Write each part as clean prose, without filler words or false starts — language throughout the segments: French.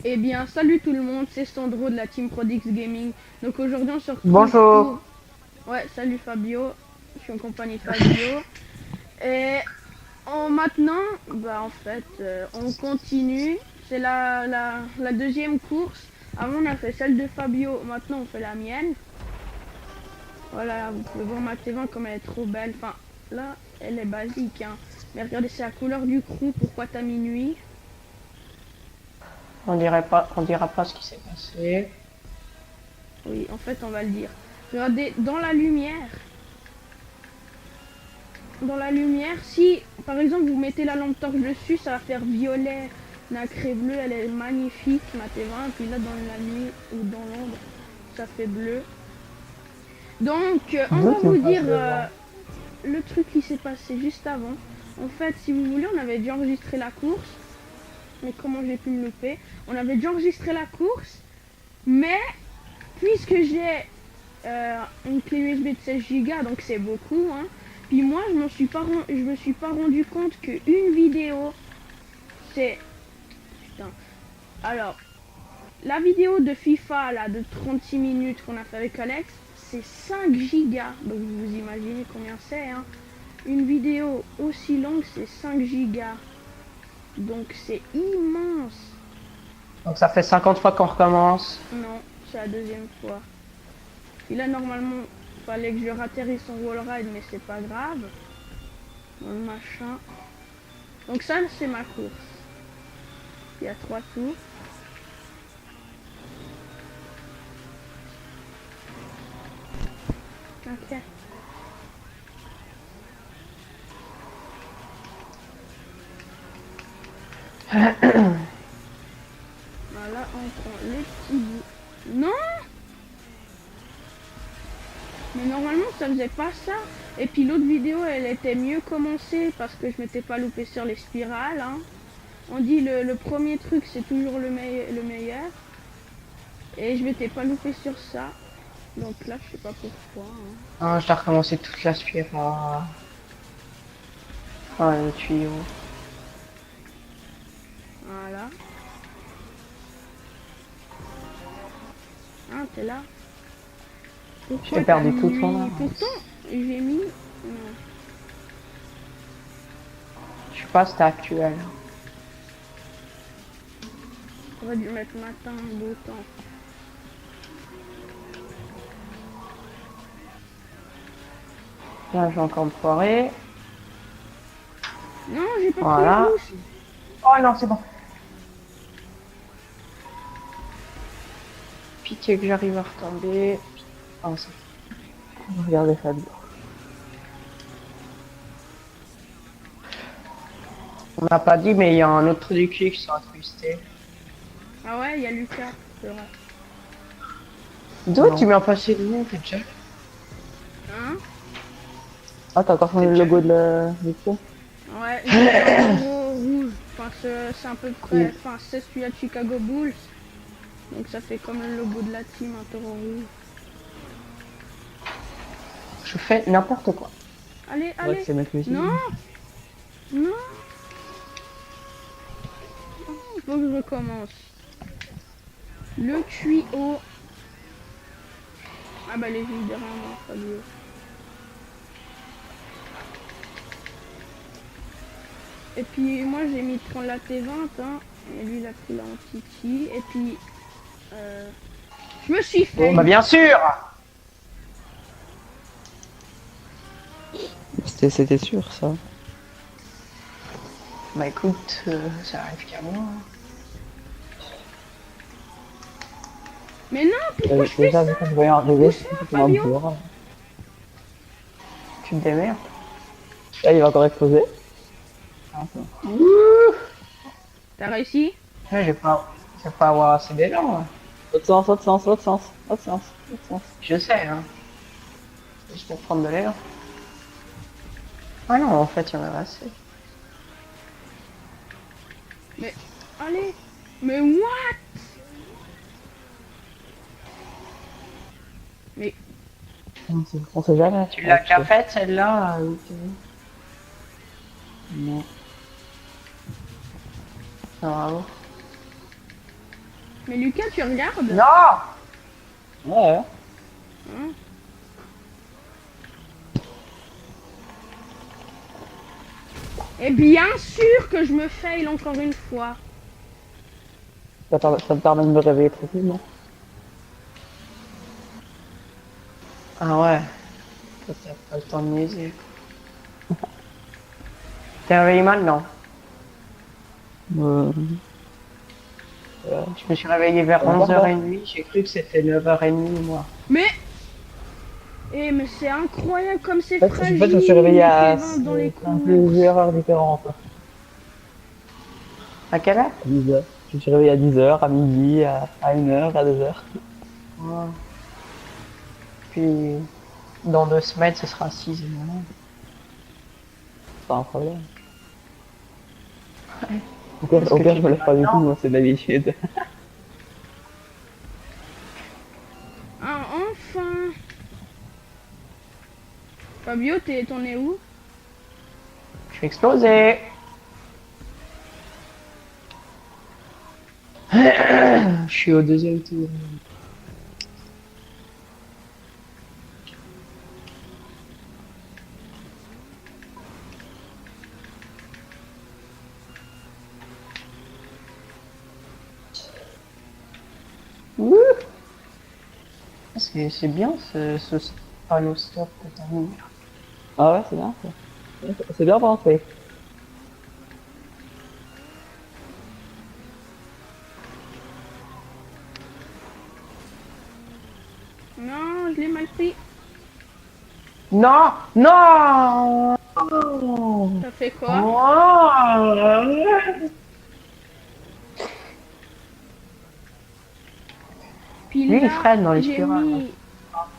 Eh bien, salut tout le monde, c'est Sandro de la team Prodix Gaming. Donc aujourd'hui, on se retrouve Bonjour. Ouais, salut Fabio. Je suis en compagnie de Fabio. Et maintenant, on continue. C'est la deuxième course. Avant, on a fait celle de Fabio. Maintenant, on fait la mienne. Voilà, vous pouvez voir ma T20 comme elle est trop belle. Enfin, là, elle est basique, hein. Mais regardez, c'est la couleur du crew. Pourquoi t'as minuit? On dira pas ce qui s'est passé. Oui, en fait, on va le dire. Regardez, dans la lumière, si par exemple vous mettez la lampe torche dessus, ça va faire violet, nacré bleu, elle est magnifique, ma T20, puis là dans la nuit ou dans l'ombre, ça fait bleu. Donc, on D'où va tu me vous passes dire le vent? le truc qui s'est passé juste avant. En fait, si vous voulez, on avait déjà enregistré la course, mais comment j'ai pu me louper? On avait déjà enregistré la course, mais puisque j'ai une clé USB de 16 Go, donc c'est beaucoup, hein. Puis moi, je me suis pas rendu compte qu'une vidéo, c'est... Putain. Alors, la vidéo de FIFA, là, de 36 minutes qu'on a fait avec Alex, c'est 5 gigas. Donc vous imaginez combien c'est, hein. Une vidéo aussi longue, c'est 5 gigas. Donc c'est immense. Donc ça fait 50 fois qu'on recommence. Non, c'est la deuxième fois. Et là, normalement, fallait que je ratterrisse son wallride, mais c'est pas grave. Dans le machin. Donc ça, c'est ma course. Il y a 3 tours. Ok. Voilà, on prend les petits bouts. Non. Mais normalement, ça faisait pas ça. Et puis l'autre vidéo, elle était mieux commencée parce que je m'étais pas loupé sur les spirales, hein. On dit le premier truc, c'est toujours le meilleur. Et je m'étais pas loupé sur ça. Donc là, je sais pas pourquoi, hein. Ah, je dois recommencer toute la spirale. Ah, le tuyau. Voilà. Ah, t'es là. J'ai Pourquoi t'as perdu mis tout ton nuit? Pourtant, avance. j'ai mis... Non. Je suis pas c'était actuel. On va dû mettre matin, beau temps. Là, je vais encore me foirer. Non, j'ai pas pris le Voilà. boost. Oh non, c'est bon. Pitié que j'arrive à retomber. Oh, ça. Regardez ça. On n'a pas dit, mais il y a un autre trou du cul qui sera twisté. Ah ouais, il y a Lucas, c'est vrai. D'où tu m'as passé le nom, t'es déjà? Hein? Ah, t'as encore C'est changé le logo de la métier? Ouais, j'ai mis un logo rouge. Enfin, c'est à peu près... Enfin, c'est celui de Chicago Bulls. Donc ça fait comme le logo de la team, un taureau rouge. Je fais n'importe quoi. Allez, C'est vrai que allez. c'est mettre musique. Non, non, faut que je recommence. Le tuyau. Ah bah les vies derrière moi, Fabio. Et puis moi j'ai mis de prendre la T20, hein. Et lui il a pris la Antiti. Et puis je me suis Oh, fait. bah bien sûr. C'était sûr ça. Bah écoute, ça arrive qu'à moi. Mais non, pourquoi je fais Déjà, ça? vu qu'on se voyait arriver, je Pousse-moi, sais comment me Fabio. voir. Tu te démerdes. Là, il va encore exploser. Attends. Ouh. T'as réussi? Ouais, je vais pas avoir assez d'élan. Hein. Autre sens, autre sens, autre sens, autre sens, autre sens. Je sais, hein. Juste pour prendre de l'élan. Ah non, en fait, il y en a assez. Mais allez. Mais what? Mais On sait jamais. Tu l'as déjà faite, celle-là Non. Bravo. Mais Lucas, tu regardes? Non! Ouais. Hein. Et bien sûr que je me fail encore une fois. Ça me permet de me réveiller tranquillement. Ah ouais. Toi, t'as pas le temps de niaiser. T'es réveillé maintenant? Euh, Je me suis réveillé vers Ça va pas. 11h30. J'ai cru que c'était 9h30, moi. Mais... Eh, mais c'est incroyable comme c'est En fragile, fait, je me suis réveillé à Kevin, dans les plusieurs courses. heures différentes. À quelle heure? 10 heures. Je me suis réveillé à 10 heures, à midi, à 1 heure, à 2 heures. Ouais. Puis, dans 2 semaines, ce sera 6h. C'est pas un problème. Ouais. Au Parce que pire, tu je me fais lève pas du tout, maintenant. moi, c'est d'habitude. Ah, enfin. Fabio, t'en es où? Je vais exploser. Je suis au deuxième tour. Ouh. C'est bien ce panneau stop que t'as mis. Ah ouais, c'est bien, ça. C'est bien pensé. Non, je l'ai mal pris. Non! Non! Ça fait quoi? Oh. Puis Lui, il là, freine dans les j'ai spirales. mis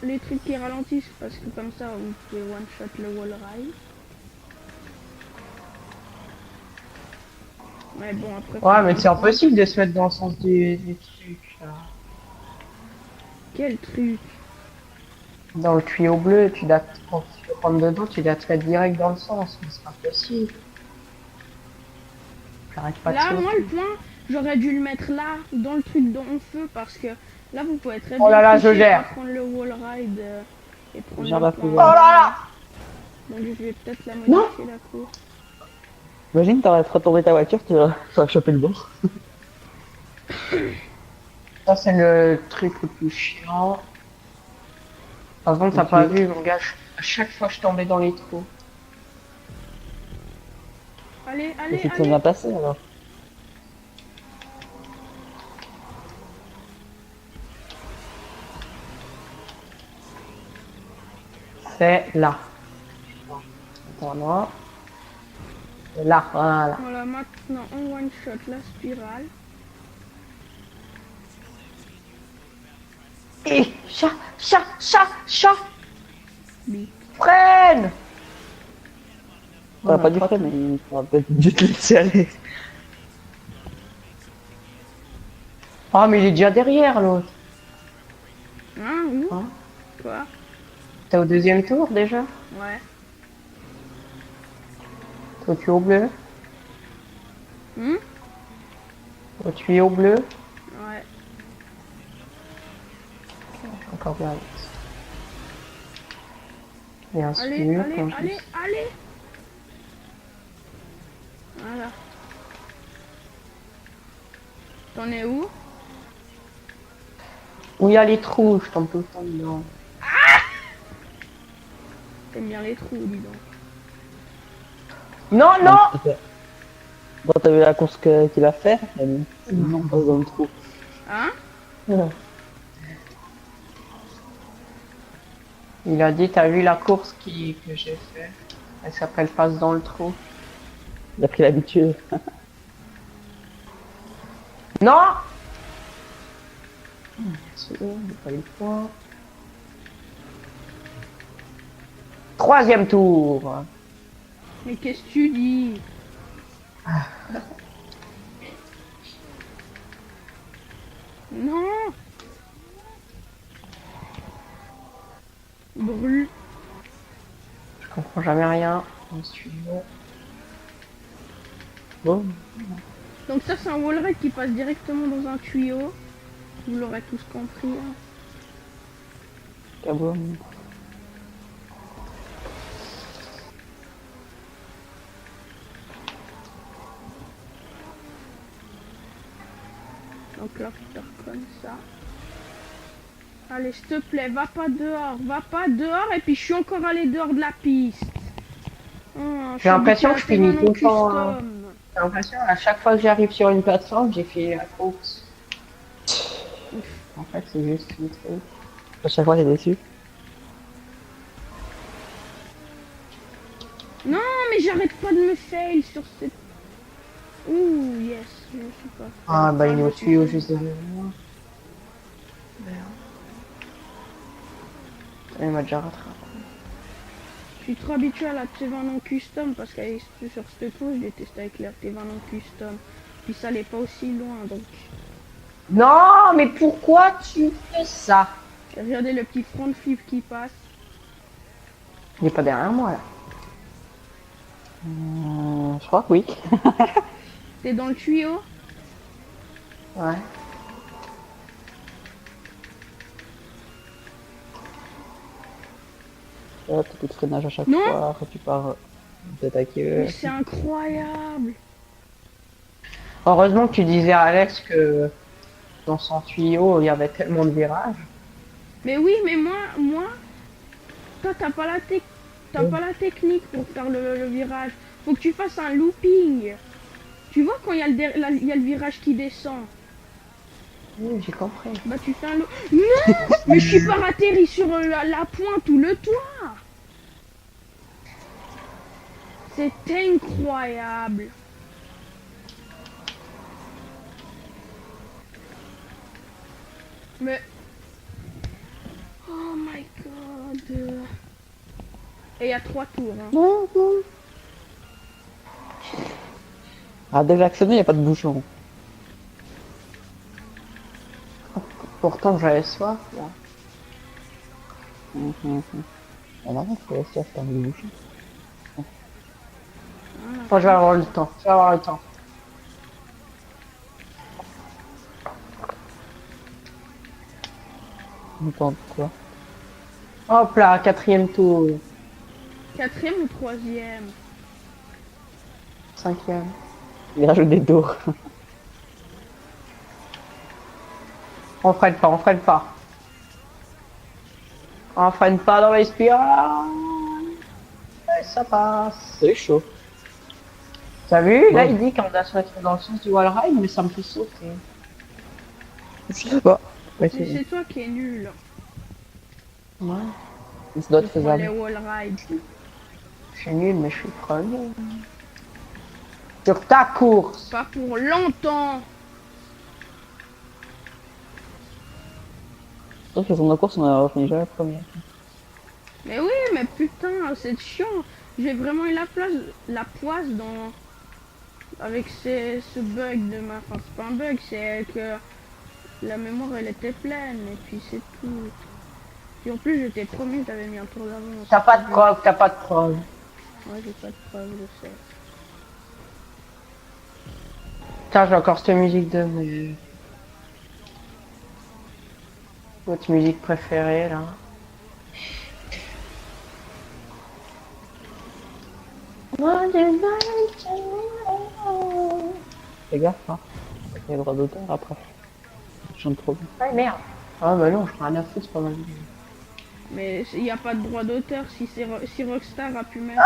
les trucs qui ralentissent parce que comme ça, vous pouvez one-shot le wall ride. Mais bon, après... Ouais, faut mais c'est comprendre. impossible de se mettre dans le sens du truc. Là. Quel truc? Dans le tuyau bleu, quand tu rentres dedans, tu dois te mettre direct dans le sens. Mais c'est pas possible. J'arrête pas de Là, sauter. moi, le point, j'aurais dû le mettre là, dans le truc dans le feu, parce que là, vous pouvez très Oh bien là là, je toucher, gère. pas prendre le wall ride et prendre Gère le la plan. pouvoir. Oh là là! Donc, je vais peut-être la Non. modifier, la cour. Imagine, t'aurais retourné ta voiture, tu aurais chopé le bord. Ça, c'est le truc le plus chiant. Par contre, t'as Ok. pas vu, mon gars, à chaque fois je tombais dans les trous. Allez, Ça allez, s'est allez. bien passé alors. C'est là. Attends, moi. C'est là, voilà. Voilà, maintenant, on one-shot la spirale. Et chat, Bi. freine! T'aurais pas dû faire, mais il aurait peut-être dû te laisser aller. Oh, mais il est déjà derrière, l'autre. Hein, où? Hein? Quoi? T'es au deuxième tour, déjà? Ouais. T'es au tuyau bleu? Hmm? Au tuyau bleu? Ouais. Encore bien vite. Bien Allez, sûr, allez, quand je allez, dis- allez. Voilà. T'en es où? Où il y a les trous, je tombe tout le temps dedans. T'aimes bien les trous, dis donc. Non, non! Quand t'as vu la course qu'il a fait, il a mis non, pas dans le trou. Hein? Il a dit, t'as vu la course que j'ai fait? Elle s'appelle Passe dans le trou. Il a pris l'habitude. Non! Bien sûr, j'ai pas eu le point. Troisième tour. Mais qu'est-ce que tu dis? Non! Brûle. Je comprends jamais rien. On suit. Bon, Donc ça, c'est un wall ride qui passe directement dans un tuyau. Vous l'aurez tous compris. Hein. Kaboom. Donc là, faut faire comme ça. Allez, s'il te plaît, va pas dehors, et puis je suis encore allé dehors de la piste. J'ai l'impression que je finis tout le temps. Custom. J'ai l'impression à chaque fois que j'arrive sur une plateforme, j'ai fait la course. En fait, c'est juste une truc. À chaque fois, t'es déçu. Non, mais j'arrête pas de me fail sur cette... Ouh, yes, je suis pas... Ah, bah, il est je au suis tuyau pas- juste derrière moi. Merde. Il m'a déjà rattrapé. Je suis trop habitué à la T20 non custom parce qu'elle est sur cette course, j'ai testé avec la T20 non custom. Puis ça allait pas aussi loin, donc... Non, mais pourquoi tu fais ça? Regardez le petit front flip qui passe. Il est pas derrière moi, là. Je crois que oui. T'es dans le tuyau? Ouais. Là, t'as plus de freinage à chaque Non. fois. Après, tu pars d'attaquer. Mais c'est incroyable! Heureusement que tu disais à Alex que dans son tuyau, il y avait tellement de virages. Mais oui, mais moi, toi t'as pas pas la technique pour faire le virage. Faut que tu fasses un looping. Tu vois quand il y a il y a le virage qui descend. Oui, j'ai compris. Bah tu fais un loop. Non, mais je suis pas atterri sur la pointe ou le toit. C'est incroyable. Mais... Oh my god. Et il y a 3 tours. Hein. Ah, dès que j'ai actionné, il n'y a pas de bouchon. Pourtant, j'avais soif, là. Ah non, il faut rester à faire des bouchons. Bon, je vais avoir le temps. Je vais avoir le temps. On tente quoi? Hop là, 4e tour. 4e ou 3e? 5e. Il rajoute des tours. On freine pas, on freine pas. On freine pas dans les spirales. Ouais, ça passe. C'est chaud. T'as vu? Là, Ouais. il dit qu'on doit se mettre dans le sens du wall ride, mais ça me fait sauter. Je sais pas. Ouais, Mais c'est toi qui es nul. Ouais. ça doit être Pour les faisable. wall rides. Je suis nul, mais je suis premier. Sur ta course. Pas pour longtemps. Sauf que sur nos courses, on finit jamais premier. Mais oui, mais putain, c'est chiant. J'ai vraiment eu la poisse dans... Avec ce bug de ma... Enfin, c'est pas un bug, c'est que la mémoire, elle était pleine. Et puis c'est tout. Et en plus, j'étais premier, j'avais mis un tour d'avance. T'as pas de preuve, t'as pas de preuve. Ouais, j'ai pas de preuve, je sais. Putain, j'ai encore cette musique de mes... Votre musique préférée, là. Fais gaffe, hein. Il y a le droit d'auteur après. Je chante trop bien. Ah merde. Ah bah non, je prends rien à foutre, c'est pas mal. Mais il n'y a pas de droit d'auteur si Rockstar a pu mettre...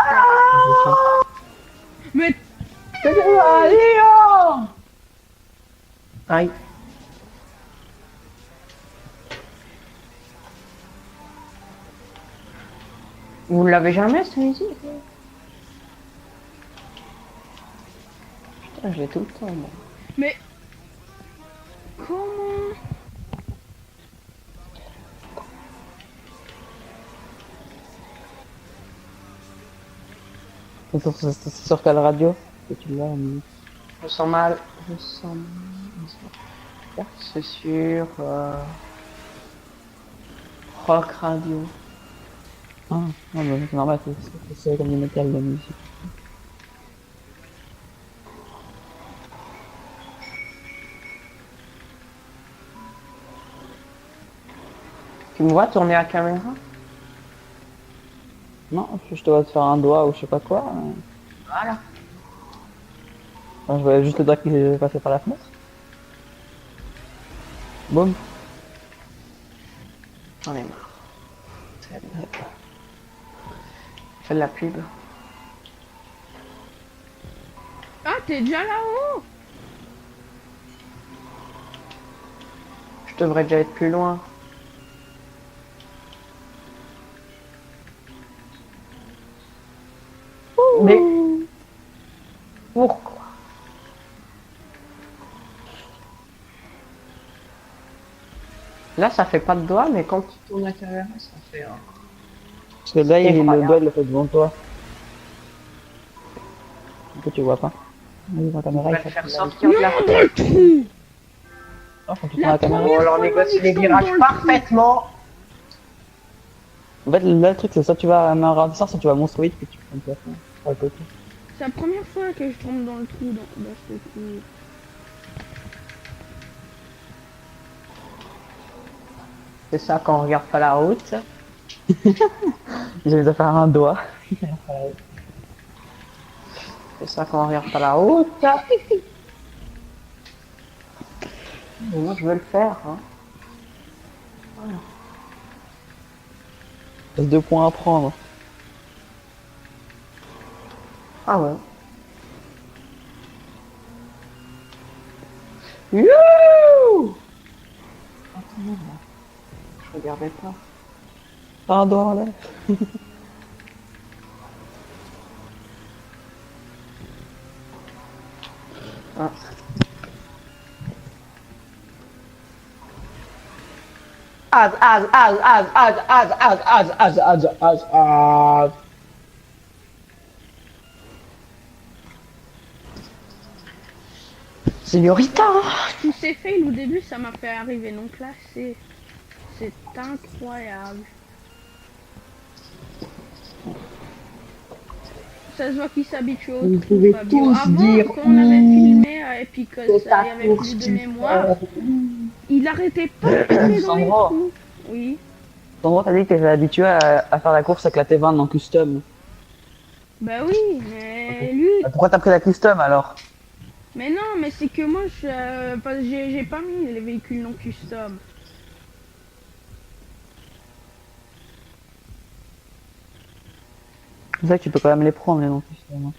Mais Allez, oh aïe. Vous l'avez jamais, cette musique? Putain, je l'ai tout le temps, moi. Mais... Comment... C'est sur quelle radio que tu l'as mis? Je sens mal. Je sens mal. C'est sur Rock Radio. Ah, non, mais c'est normal, c'est comme du métal de musique. Tu me vois tourner la caméra? Non, je te vois te faire un doigt ou je sais pas quoi. Voilà. Enfin, je voyais juste le doigt qui est passé par la fenêtre. Boum. J'en ai marre. Fais de la pub. Ah, t'es déjà là-haut? Je devrais déjà être plus loin. Mais pourquoi? Là, ça fait pas de doigt, mais quand tu tournes la caméra, ça fait un... Parce que là, le Incroyable. doigt, il le fait devant toi. Du coup, tu vois pas. Oui, la On caméra, va il le fait faire là. sortir de la Non, dans le trou. Non, quand tu La tournes la caméra. première On leur fois, négocie les Manix tombe virages dans le trou. parfaitement. En fait, là, le truc, c'est soit tu vas à main ralentissant, soit tu vas monstre vite, puis tu prends le plafond. Sur le côté. C'est la première fois que je tombe dans le trou, dans ce trou. C'est ça quand on regarde pas la route. J'ai envie de faire un doigt. C'est ça quand on regarde pas la route. Mais moi, je veux le faire. Hein. Il reste 2 points à prendre. Ah ouais. Youhou! Attends, je regardais pas. Un doigt en l'air. Ah. Az. Señorita! Tous ces fails au début, ça m'a fait arriver. Donc là, c'est incroyable. Ça se voit qu'il s'habitue au Vous trou, pouvez Fabio. tous Avant, dire quand on avait oui. filmé à Epicos, il C'est ta y avait course plus de du mémoire. cœur. Il arrêtait pas de tomber dans les Sandro. trous. Oui. Sandro, t'as dit que t'étais habitué à faire la course avec la T20 en custom. Bah oui, mais lui... Bah, pourquoi t'as pris la custom alors? Mais non, mais c'est que moi, parce que j'ai pas mis les véhicules non custom. C'est ça que tu peux quand même les prendre les non custom. Hein.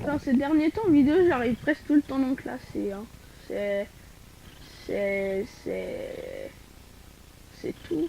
Dans ces derniers temps, vidéo, j'arrive presque tout le temps non classé. Hein. C'est tout.